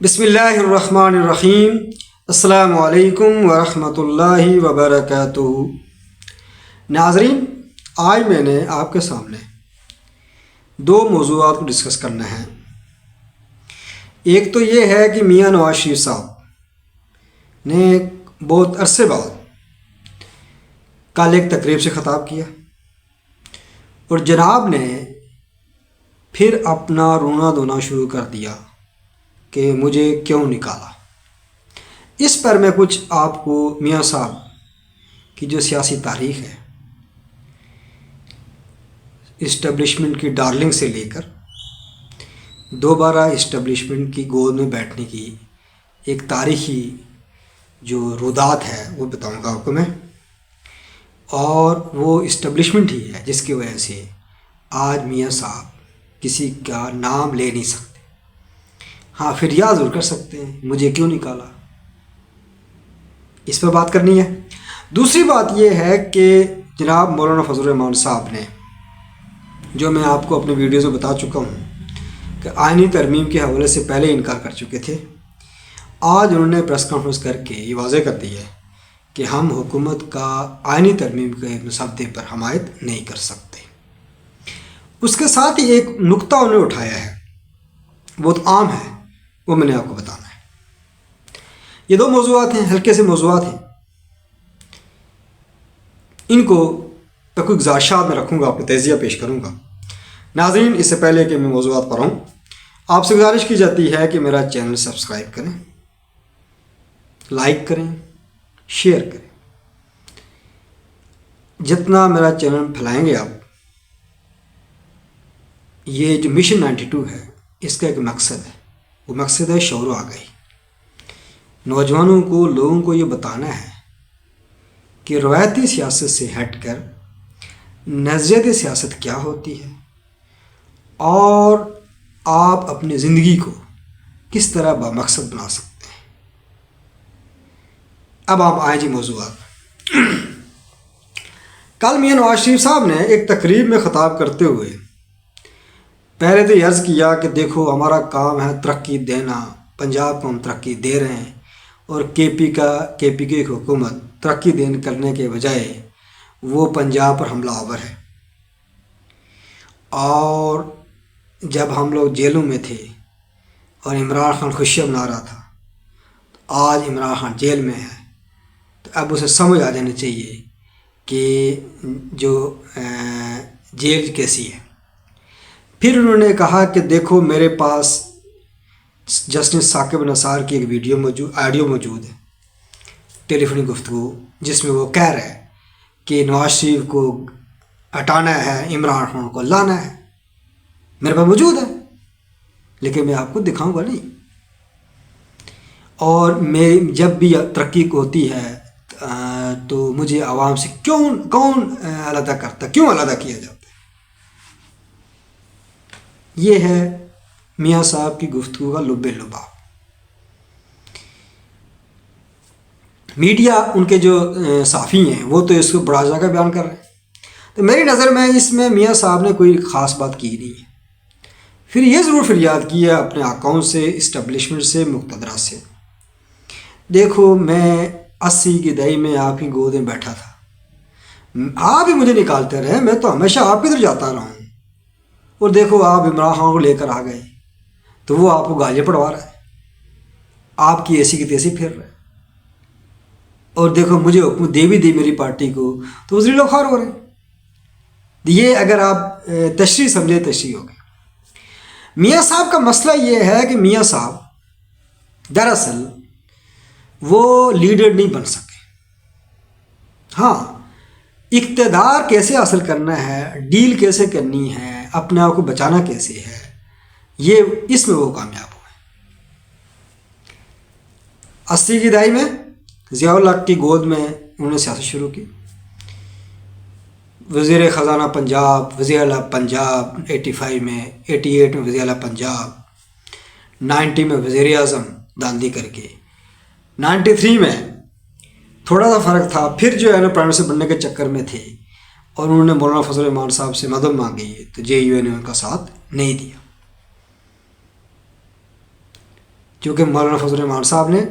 بسم اللہ الرحمن الرحیم۔ السلام علیکم ورحمۃ اللہ وبرکاتہ۔ ناظرین، آج میں نے آپ کے سامنے دو موضوعات کو ڈسکس کرنا ہے۔ ایک تو یہ ہے کہ میاں نواز شریف صاحب نے بہت عرصے بعد کل ایک تقریب سے خطاب کیا اور جناب نے پھر اپنا رونا دھونا شروع کر دیا کہ مجھے کیوں نکالا۔ اس پر میں کچھ آپ کو میاں صاحب کی جو سیاسی تاریخ ہے، اسٹیبلشمنٹ کی ڈارلنگ سے لے کر دوبارہ اسٹیبلشمنٹ کی گود میں بیٹھنے کی ایک تاریخی جو رودات ہے وہ بتاؤں گا آپ کو میں، اور وہ اسٹیبلشمنٹ ہی ہے جس کی وجہ سے آج میاں صاحب کسی کا نام لے نہیں سکتے۔ ہاں، فریاد ضرور کر سکتے ہیں مجھے کیوں نکالا، اس پہ بات کرنی ہے۔ دوسری بات یہ ہے کہ جناب مولانا فضل الرحمان صاحب نے، جو میں آپ کو اپنے ویڈیوز میں بتا چکا ہوں کہ آئینی ترمیم کے حوالے سے پہلے انکار کر چکے تھے، آج انہوں نے پریس کانفرنس کر کے یہ واضح کر دی ہے کہ ہم حکومت کا آئینی ترمیم کے مسودے پر حمایت نہیں کر سکتے۔ اس کے ساتھ ہی ایک نقطہ انہوں نے اٹھایا ہے، بہت عام ہے، وہ میں نے آپ کو بتانا ہے۔ یہ دو موضوعات ہیں، ہلکے سے موضوعات ہیں، ان کو کوئی گزارشات میں رکھوں گا، آپ کو تجزیہ پیش کروں گا۔ ناظرین، اس سے پہلے کہ میں موضوعات پڑھوں، آپ سے گزارش کی جاتی ہے کہ میرا چینل سبسکرائب کریں، لائک کریں، شیئر کریں۔ جتنا میرا چینل پھیلائیں گے آپ، یہ جو مشن 92 ہے، اس کا ایک مقصد ہے، وہ مقصد ہے شعور و آگاہی۔ نوجوانوں کو، لوگوں کو یہ بتانا ہے کہ روایتی سیاست سے ہٹ کر نظریاتی سیاست کیا ہوتی ہے اور آپ اپنی زندگی کو کس طرح بامقصد بنا سکتے ہیں۔ اب آپ آئیں جی موضوعات۔ کل میاں نواز شریف صاحب نے ایک تقریب میں خطاب کرتے ہوئے پہلے تو یہ عرض کیا کہ دیکھو ہمارا کام ہے ترقی دینا، پنجاب کو ہم ترقی دے رہے ہیں، اور کے پی کی حکومت ترقی کرنے کے بجائے وہ پنجاب پر حملہ آور ہے۔ اور جب ہم لوگ جیلوں میں تھے اور عمران خان خوشیاں منا رہا تھا، آج عمران خان جیل میں ہے، تو اب اسے سمجھ آ جانی چاہیے کہ جو جیل کیسی ہے۔ پھر انہوں نے کہا کہ دیکھو میرے پاس جسٹس ثاقب نثار کی ایک آڈیو موجود ہے، ٹیلی فونک گفتگو، جس میں وہ کہہ رہے ہیں کہ نواز شریف کو ہٹانا ہے، عمران خان کو لانا ہے، میرے پاس موجود ہے، لیکن میں آپ کو دکھاؤں گا نہیں۔ اور میں جب بھی ترقی ہوتی ہے تو مجھے عوام سے کون علیحدہ کرتا، کیوں علیحدہ کیا جاتا ہے۔ یہ ہے میاں صاحب کی گفتگو کا لب لباب۔ میڈیا، ان کے جو صحافی ہیں، وہ تو اس کو بڑا جگہ بیان کر رہے ہیں، تو میری نظر میں اس میں میاں صاحب نے کوئی خاص بات کی نہیں ہے۔ پھر یہ ضرور فریاد کی ہے اپنے آقاؤں سے، اسٹیبلشمنٹ سے، مقتدرہ سے۔ دیکھو میں 80 کی دہائی میں آپ کی گود میں بیٹھا تھا، آپ ہی مجھے نکالتے رہے، میں تو ہمیشہ آپ کی طرف جاتا رہا ہوں، اور دیکھو آپ عمران خان کو لے کر آ گئے تو وہ آپ کو گالیاں پڑوا رہا ہے، آپ کی ایسی کی تیسی پھر رہے، اور دیکھو مجھے حکومت دے بھی دی میری پارٹی کو تو وزیر لوگ خوار ہو رہے ہیں۔ یہ اگر آپ تشریح سمجھے، تشریح ہو گئی۔ میاں صاحب کا مسئلہ یہ ہے کہ میاں صاحب دراصل وہ لیڈر نہیں بن سکے۔ ہاں، اقتدار کیسے حاصل کرنا ہے، ڈیل کیسے کرنی ہے، اپنے آپ کو بچانا کیسے ہے، یہ اس میں وہ کامیاب ہوئے۔ 80 کی دہائی میں ضیاء الحق کی گود میں انہوں نے سیاست شروع کی، وزیر خزانہ پنجاب، وزیر اعلیٰ پنجاب 85 میں، 88 میں وزیر اعلیٰ پنجاب، 90 میں وزیر اعظم داندھی کر کے، 93 میں تھوڑا سا فرق تھا، پھر جو ہے نا پرائم منسٹر بننے کے چکر میں تھے، اور انہوں نے مولانا فضل الرحمان صاحب سے مدد مانگی تو JUI نے ان کا ساتھ نہیں دیا۔ چونکہ مولانا فضل الرحمان صاحب نے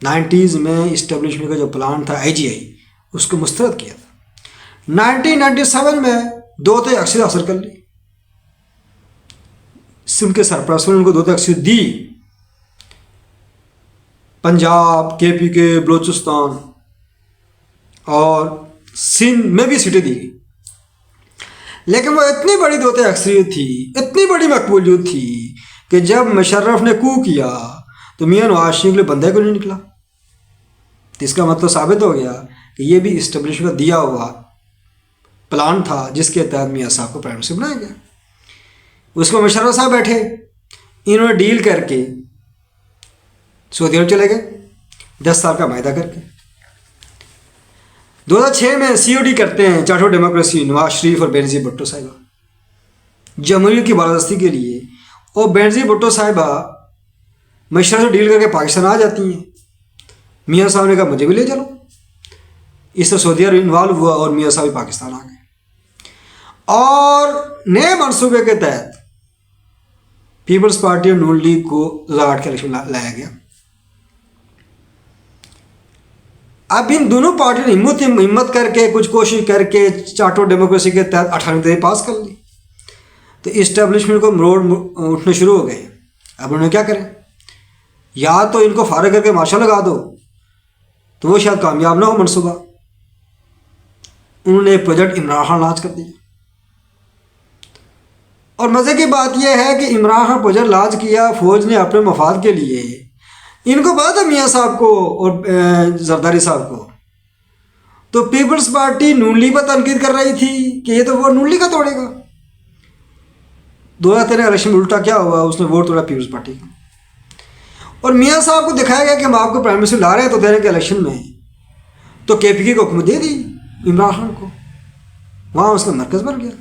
90s میں اسٹیبلشمنٹ کا جو پلان تھا IGI اس کو مسترد کیا تھا. 1997 میں 2 اکثریت حاصل کر لی. سندھ کے سرپرستوں نے ان کو 2 اکثریت دی. پنجاب KPK بلوچستان اور سندھ میں بھی سیٹیں دی گئی. لیکن وہ اتنی بڑی 2 اکثریت تھی, اتنی بڑی مقبولیت تھی کہ جب مشرف نے کو کیا تو میاں نواز شریف کے بندے کو نہیں نکلا. تو اس کا مطلب ثابت ہو گیا کہ یہ بھی اسٹیبلشمنٹ کا دیا ہوا پلان تھا جس کے تحت میاں صاحب کو پرائم منسٹر بنایا گیا. اس کو مشرف صاحب بیٹھے, انہوں نے ڈیل کر کے سعودی عرب چلے گئے 10 سال کا معاہدہ کر کے. 2006 میں COD کرتے ہیں charter of democracy Nawaz Sharif اور بینظیر بھٹو صاحبہ جمہوریت کی بالادستی کے لیے. اور بینظیر بھٹو صاحبہ مشرف سے ڈیل کر کے پاکستان آ جاتی ہیں. میاں صاحب نے کہا مجھے بھی لے چلو. اس سے سعودی عرب انوالو ہوا اور میاں صاحب پاکستان آ گئے. اور نئے منصوبے کے تحت پیپلز پارٹی اور نون لیگ کو 2008 کے الیکشن لایا گیا. اب ان دونوں پارٹیوں نے ہمت کر کے کچھ کوشش کر کے چارٹر آف ڈیموکریسی کے تحت 18 پاس کر لی. تو اسٹیبلشمنٹ کو مروڑ اٹھنے شروع ہو گئے. اب انہوں نے کیا کریں, یا تو ان کو فارغ کر کے مارشل لگا دو تو وہ شاید کامیاب نہ ہو منصوبہ. انہوں نے ایک پروجیکٹ عمران خان لانچ کر دیا. اور مزے کی بات یہ ہے کہ عمران خان پروجیکٹ لانچ کیا فوج نے اپنے مفاد کے لیے. ان کو پتا تھا میاں صاحب کو اور زرداری صاحب کو, تو پیپلز پارٹی نون لیگ پر تنقید کر رہی تھی کہ یہ تو وہ نون لیگ کا توڑے گا. 2013 الیکشن میں الٹا کیا ہوا, اس نے ووٹ توڑا پیپلز پارٹی کا. اور میاں صاحب کو دکھایا گیا کہ ہم آپ کو پرائم منسٹر لا رہے ہیں تو دینے کے الیکشن میں, تو KPK کو حکم دے دی عمران خان کو, وہاں اس کا مرکز بن گیا.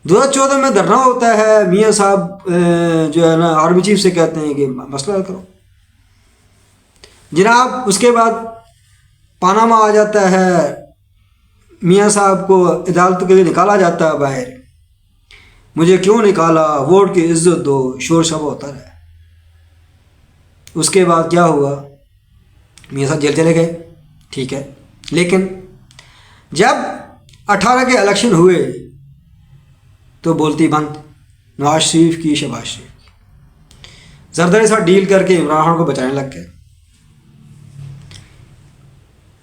2014 میں دھرنا ہوتا ہے, میاں صاحب جو ہے نا آرمی چیف سے کہتے ہیں کہ مسئلہ حل کرو. جناب اس کے بعد پاناما آ جاتا ہے, میاں صاحب کو عدالت کے لیے نکالا جاتا ہے باہر. مجھے کیوں نکالا, ووٹ کی عزت دو, شور شبہ ہوتا رہا. اس کے بعد کیا ہوا, میاں صاحب جیل چلے گئے, ٹھیک ہے. لیکن جب 18 کے الیکشن ہوئے تو بولتی بند نواز شریف کی, شہباز شریف کی. زرداری ساتھ ڈیل کر کے عمران خان کو بچانے لگ گئے.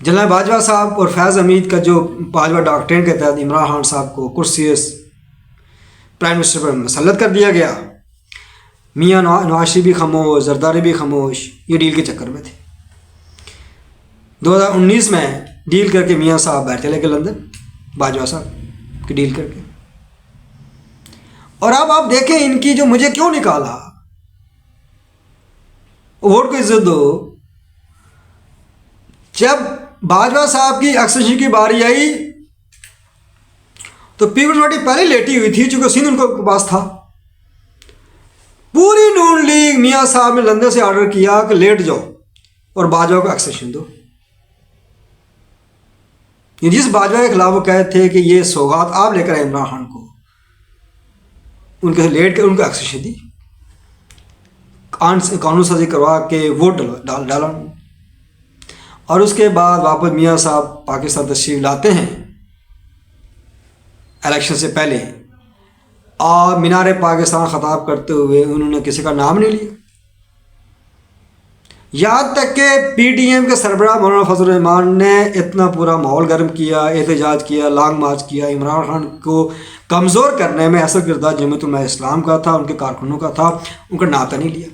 جنرل باجوہ صاحب اور فیض حمید کا جو باجوہ ڈاکٹرین کے تحت عمران خان صاحب کو کرسی پرائم منسٹر پر مسلط کر دیا گیا. میاں نواز شریف بھی خاموش, زرداری بھی خاموش, یہ ڈیل کے چکر میں تھے. 2019 میں ڈیل کر کے میاں صاحب باہر چلے گئے لندن, باجوہ صاحب کی ڈیل کر کے. اور اب آپ دیکھیں ان کی جو مجھے کیوں نکالا, ووٹ کو عزت دو. جب باجوہ صاحب کی ایکسیشن کی باری آئی تو پیپلز پارٹی پہلے لیٹی ہوئی تھی, چونکہ سندھ ان کو پاس تھا. پوری نون لیگ میاں صاحب نے لندن سے آرڈر کیا کہ لیٹ جاؤ اور باجوہ کو ایکسیشن دو. جس باجوہ کے خلاف وہ کہتے تھے کہ یہ سوغات آپ لے کر آئے عمران خان کو, ان کے لیٹ کے ان کو ایکسیشن دی, قانون سازی کروا کے ووٹ ڈالا. اور اس کے بعد واپس میاں صاحب پاکستان تشریف لاتے ہیں الیکشن سے پہلے, اور مینار پاکستان خطاب کرتے ہوئے انہوں نے کسی کا نام نہیں لیا. یہاں تک کہ PDM کے سربراہ مولانا فضل الرحمان نے اتنا پورا ماحول گرم کیا, احتجاج کیا, لانگ مارچ کیا. عمران خان کو کمزور کرنے میں اصل کردار جمعیت علماء اسلام کا تھا, ان کے کارکنوں کا تھا. ان کا ناتا نہیں لیا,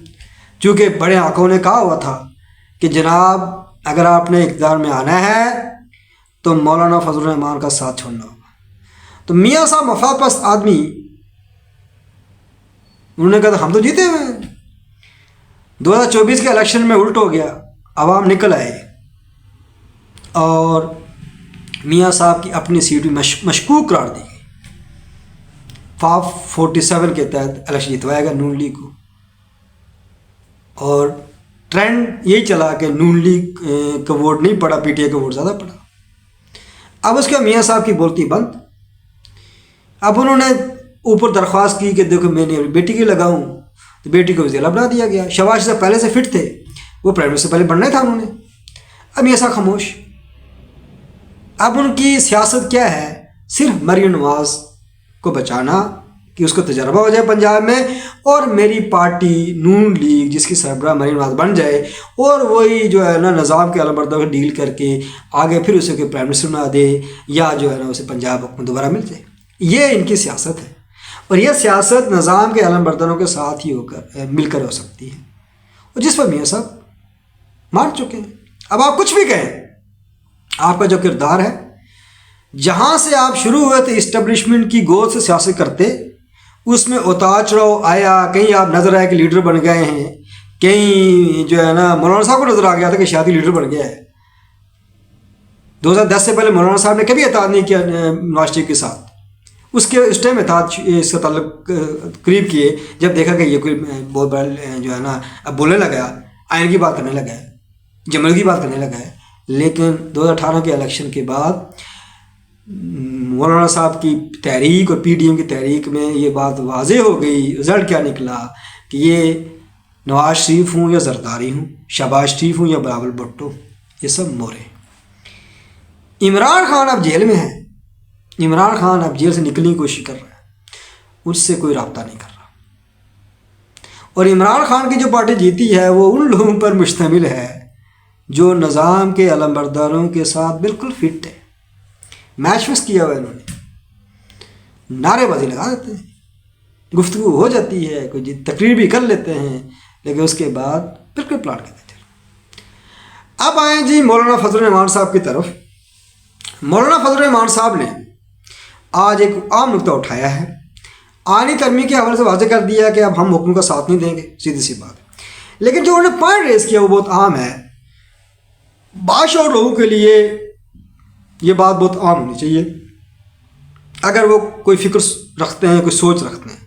چونکہ بڑے آنکھوں نے کہا ہوا تھا کہ جناب اگر آپ نے اقتدار میں آنا ہے تو مولانا فضل الرحمان کا ساتھ چھوڑنا ہوگا. تو میاں صاحب مفاد پرست آدمی, انہوں نے کہا تھا ہم تو جیتے ہوئے ہیں. 2024 کے الیکشن میں الٹ ہو گیا, عوام نکل آئے اور میاں صاحب کی اپنی سیٹ مشکوک قرار دی گئی. 47 کے تحت الیکشن جتوایا گیا نون لیگ کو, اور ٹرینڈ یہی چلا کہ نون لیگ کا ووٹ نہیں پڑا, PTI کا ووٹ زیادہ پڑا. اب اس کے میاں صاحب کی بولتی بند. اب انہوں نے اوپر درخواست کی کہ دیکھو میں نے بیٹی کی لگاؤں, تو بیٹی کو وزیر بنا دیا گیا. شہباز سے پہلے سے فٹ تھے, وہ پرائم منسٹر سے پہلے بننا تھا انہوں نے. اب یہ سا خاموش. اب ان کی سیاست کیا ہے؟ صرف مریم نواز کو بچانا کہ اس کو تجربہ ہو جائے پنجاب میں, اور میری پارٹی نون لیگ جس کی سربراہ مریم نواز بن جائے, اور وہی جو ہے نا نظام کے علمبرداروں کو ڈیل کر کے آگے پھر اسے کوئی پرائم منسٹر بنا دے, یا جو ہے نا اسے پنجاب حکومت دوبارہ مل جائے. یہ ان کی سیاست ہے, اور یہ سیاست نظام کے علمبرداروں کے ساتھ ہی ہو کر مل کر ہو سکتی ہے, اور جس پر میاں صاحب مان چکے ہیں. اب آپ کچھ بھی کہیں, آپ کا جو کردار ہے, جہاں سے آپ شروع ہوئے تھے اسٹیبلشمنٹ کی گود سے سیاست کرتے, اس میں اتار چڑھاؤ آیا. کہیں آپ نظر آئے کہ لیڈر بن گئے ہیں, کہیں جو ہے نا مولانا صاحب کو نظر آ گیا تھا کہ شاید لیڈر بن گیا ہے. 2010 سے پہلے مولانا صاحب نے کبھی اتحاد نہیں کیا نواز شریف کے ساتھ. اس ٹائم اتحاد اس کا تعلق قریب کیے جب دیکھا کہ یہ کوئی بہت بڑا جو ہے نا اب بولنے لگا, آئین کی بات کرنے لگا ہے, جمہوریت کی بات کرنے لگا ہے. لیکن 2018 کے الیکشن کے بعد مولانا صاحب کی تحریک اور پی ڈی ایم کی تحریک میں یہ بات واضح ہو گئی. رزلٹ کیا نکلا کہ یہ نواز شریف ہوں یا زرداری ہوں, شہباز شریف ہوں یا بلاول بھٹو, یہ سب مورے. عمران خان اب جیل میں ہے. عمران خان اب جیل سے نکلنے کی کوشش کر رہا ہے, اس سے کوئی رابطہ نہیں کر رہا. اور عمران خان کی جو پارٹی جیتی ہے وہ ان لوگوں پر مشتمل ہے جو نظام کے علمبرداروں کے ساتھ بالکل فٹ ہے. میچ فکس کیا ہوا انہوں نے, نعرے بازی لگا دیتے ہیں, گفتگو ہو جاتی ہے, کوئی تقریر بھی کر لیتے ہیں, لیکن اس کے بعد بالکل پلاٹ کر دیتے ہیں. اب آئیں جی مولانا فضل الرحمان صاحب کی طرف. مولانا فضل الرحمان صاحب نے آج ایک عام نقطہ اٹھایا ہے. آئینی ترمیم کے حوالے سے واضح کر دیا کہ اب ہم حکم کا ساتھ نہیں دیں گے, سیدھی سی بات. لیکن جو انہوں نے پوائنٹ ریز کیا وہ بہت عام ہے. بادشاہ لوگوں کے لیے یہ بات بہت عام ہونی چاہیے اگر وہ کوئی فکر رکھتے ہیں, کوئی سوچ رکھتے ہیں.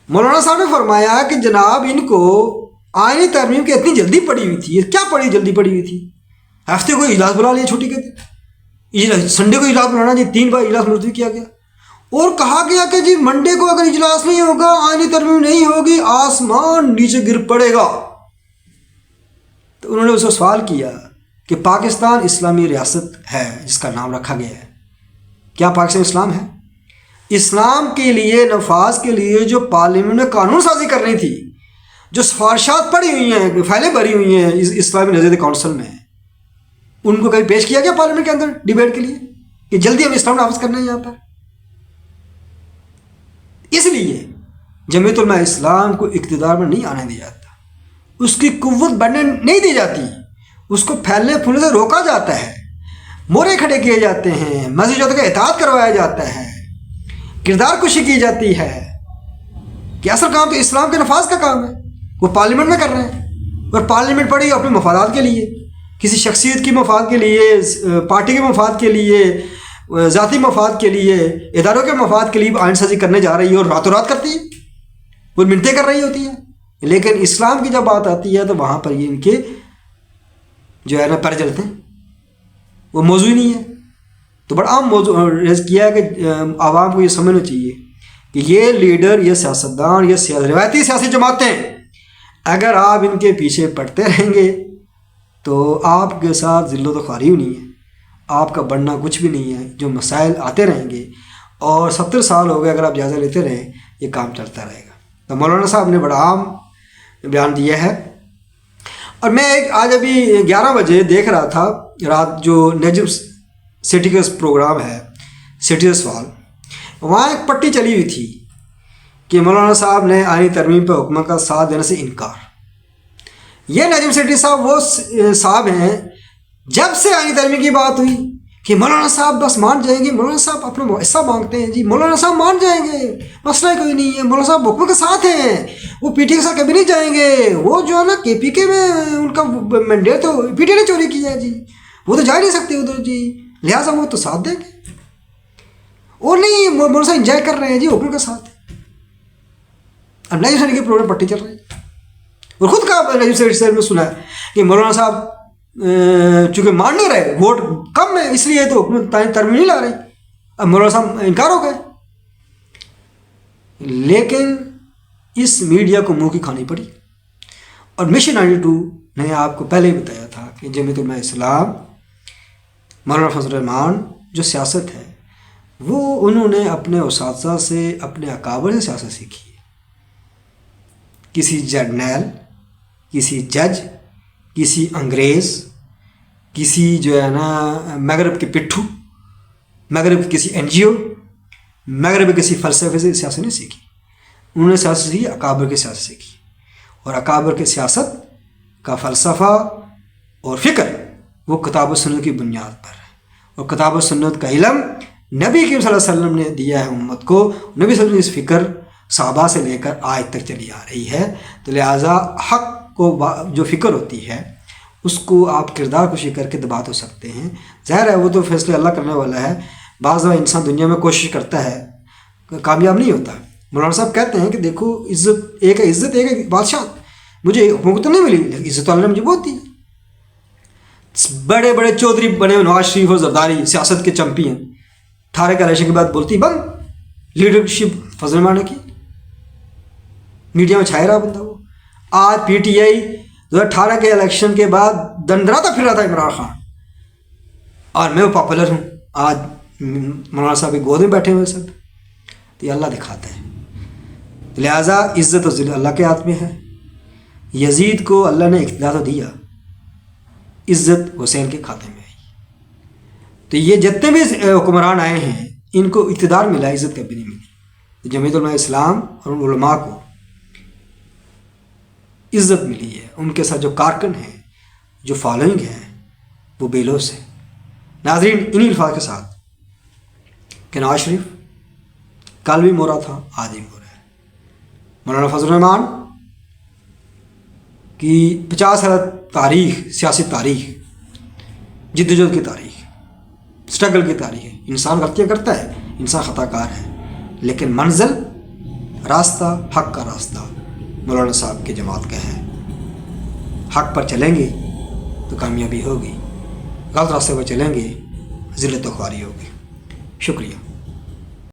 مولانا صاحب نے فرمایا کہ جناب ان کو آئینی ترمیم کی اتنی جلدی پڑی ہوئی تھی. کیا جلدی پڑی ہوئی تھی؟ ہفتے کو اجلاس بلا لیا چھٹی کے دن, سنڈے کو اجلاس بلانا جی 3 بار اجلاس ملتوی کیا گیا, اور کہا گیا کہ جی منڈے کو اگر اجلاس نہیں ہوگا, آئینی ترمیم نہیں ہوگی, آسمان نیچے گر پڑے گا. تو انہوں نے اس سے سوال کیا کہ پاکستان اسلامی ریاست ہے جس کا نام رکھا گیا ہے, کیا پاکستان اسلام ہے؟ اسلام کے لیے نفاذ کے لیے جو پارلیمنٹ میں قانون سازی کرنی تھی, جو سفارشات پڑی ہوئی ہیں, فائلیں بھری ہوئی ہیں اسلامی نظریاتی کونسل میں, ان کو کبھی پیش کیا گیا پارلیمنٹ کے اندر ڈیبیٹ کے لیے کہ جلدی ہم اسلام نافذ کرنا ہے یہاں پر؟ اس لیے جمعیت علماء اسلام کو اقتدار میں نہیں آنے دیا جاتا, اس کی قوت بڑھنے نہیں دی جاتی, اس کو پھیلنے پھولنے سے روکا جاتا ہے, مورے کھڑے کیے جاتے ہیں, مسجدوں کا اطاعت کروایا جاتا ہے, کردار کشی کی جاتی ہے کہ اصل کام تو اسلام کے نفاذ کا کام ہے, وہ پارلیمنٹ میں کر رہے ہیں. اور پارلیمنٹ پڑی اپنے مفادات کے لیے, کسی شخصیت کی مفاد کے لیے, پارٹی کے مفاد کے لیے, ذاتی مفاد کے لیے, اداروں کے مفاد کے لیے آئین سازی کرنے جا رہی ہے, اور راتوں رات کرتی ہے, وہ منتیں کر رہی ہوتی ہیں. لیکن اسلام کی جب بات آتی ہے تو وہاں پر یہ ان کے جو ہے نا پیر جلتے ہیں, وہ موضوع ہی نہیں ہے. تو بڑا عام موضوع ریز کیا ہے کہ عوام کو یہ سمجھنا چاہیے کہ یہ لیڈر, یہ سیاستدان, یہ روایتی سیاسی جماعتیں, اگر آپ ان کے پیچھے پڑتے رہیں گے تو آپ کے ساتھ ذلت و خواری نہیں ہے, آپ کا بڑھنا کچھ بھی نہیں ہے. جو مسائل آتے رہیں گے, اور 70 سال ہو گئے اگر آپ جائزہ لیتے رہیں, یہ کام چلتا رہے گا. تو مولانا صاحب نے بڑا عام بیان دیا ہے. اور میں آج ابھی 11 بجے دیکھ رہا تھا رات, جو نجم سٹی کا پروگرام ہے سٹی سوال, وہاں ایک پٹی چلی ہوئی تھی کہ مولانا صاحب نے آئینی ترمیم پر حکومت کا ساتھ دینے سے انکار. یہ نجم سیٹھی صاحب وہ صاحب ہیں جب سے آئینی ترمیم کی بات ہوئی کہ مولانا صاحب بس مان جائیں گے, مولانا صاحب اپنا حصہ مانگتے ہیں جی, مولانا صاحب مان جائیں گے, مسئلہ کوئی نہیں ہے, مولانا صاحب حکومت کے ساتھ ہیں, وہ پی ٹی کے ساتھ کبھی نہیں جائیں گے, وہ جو ہے نا کے پی کے میں ان کا مینڈیٹ تو پی ٹی نے چوری کیا ہے جی, وہ تو جا نہیں سکتے ادھر جی, لہٰذا وہ تو ساتھ دیں گے. وہ نہیں, مولانا صاحب انجوائے کر رہے ہیں جی, حکومت کے ساتھ. اب نجم سیٹھی کے پروگرام پٹی چل رہی ہے, اور خود کا نجم سیٹھی میں سنا ہے کہ مولانا صاحب چونکہ مان نہیں رہے, ووٹ کم ہے اس لیے تو حکومت ترمیم نہیں لا رہی. اب مولانا صاحب انکار ہو گئے. لیکن اس میڈیا کو منہ کی کھانی پڑی. اور مشن 92 نے آپ کو پہلے ہی بتایا تھا کہ جمعیت علماء اسلام مولانا فضل الرحمان جو سیاست ہے وہ انہوں نے اپنے اساتذہ سے، اپنے اکابر سے سیاست سیکھی ہے. کسی جرنیل، کسی جج، کسی انگریز، کسی جو ہے نا مغرب کے پٹھو، مغرب کی کسی این جی او، مغرب کے کسی فلسفے سے سیاست نہیں سیکھی. انہوں نے سیاست سیکھی اکابر کی سیاست سیکھی. اور اکابر کے سیاست کا فلسفہ اور فکر وہ کتاب و سنت کی بنیاد پر ہے. اور کتاب و سنت کا علم نبی کریم صلی اللہ علیہ وسلم نے دیا ہے امت کو. نبی صلی اللہ علیہ وسلم اس فکر صحابہ سے لے کر آج تک چلی آ رہی ہے. تو لہٰذا حق کو جو فکر ہوتی ہے اس کو آپ کردار کشی کر کے دبا تو سکتے ہیں. ظاہر ہے وہ تو فیصلے اللہ کرنے والا ہے. بعض دفعہ انسان دنیا میں کوشش کرتا ہے کامیاب نہیں ہوتا. مولانا صاحب کہتے ہیں کہ دیکھو عزت ایک ہے، عزت ایک ہے بادشاہ. مجھے حکومت تو نہیں ملی، عزت اللہ نے مجھے بہت دی. بڑے بڑے چودھری بنے ہوئے نواز شریف اور زرداری سیاست کے چمپئن 18 کے الیکشن کے بعد بولتی بند لیڈرشپ فضل الرحمان نے کی. میڈیا میں چھایا رہا بندہ وہ. آج پی ٹی آئی 2018 کے الیکشن کے بعد دندراتا پھر رہا تھا عمران خان، اور میں وہ پاپولر ہوں. آج مولانا صاحب کی گود میں بیٹھے ہوئے سب. تو یہ اللہ دکھاتا ہے. لہٰذا عزت و ذل اللہ کے ہاتھ میں ہے. یزید کو اللہ نے اقتدار تو دیا، عزت حسین کے کھاتے میں آئی. تو یہ جتنے بھی حکمران آئے ہیں ان کو اقتدار ملا، عزت کبھی نہیں ملی. جمعیت علماء اسلام اور علماء کو عزت ملی ہے. ان کے ساتھ جو کارکن ہیں، جو فالوئنگ ہے، وہ بے لوث ہے. ناظرین، انہی الفاظ کے ساتھ کہ نواز شریف کل بھی مورا تھا، آج بھی مورا ہے. مولانا فضل الرحمان کی 50 سال تاریخ، سیاسی تاریخ، جدوجہد کی تاریخ، اسٹرگل کی تاریخ ہے. انسان غلطیاں کرتا ہے، انسان خطا کار ہے، لیکن منزل، راستہ، حق کا راستہ مولانا صاحب کی جماعت کا ہے. حق پر چلیں گے تو کامیابی ہوگی، غلط راستے پر چلیں گے ذلت و خواری ہوگی. شکریہ.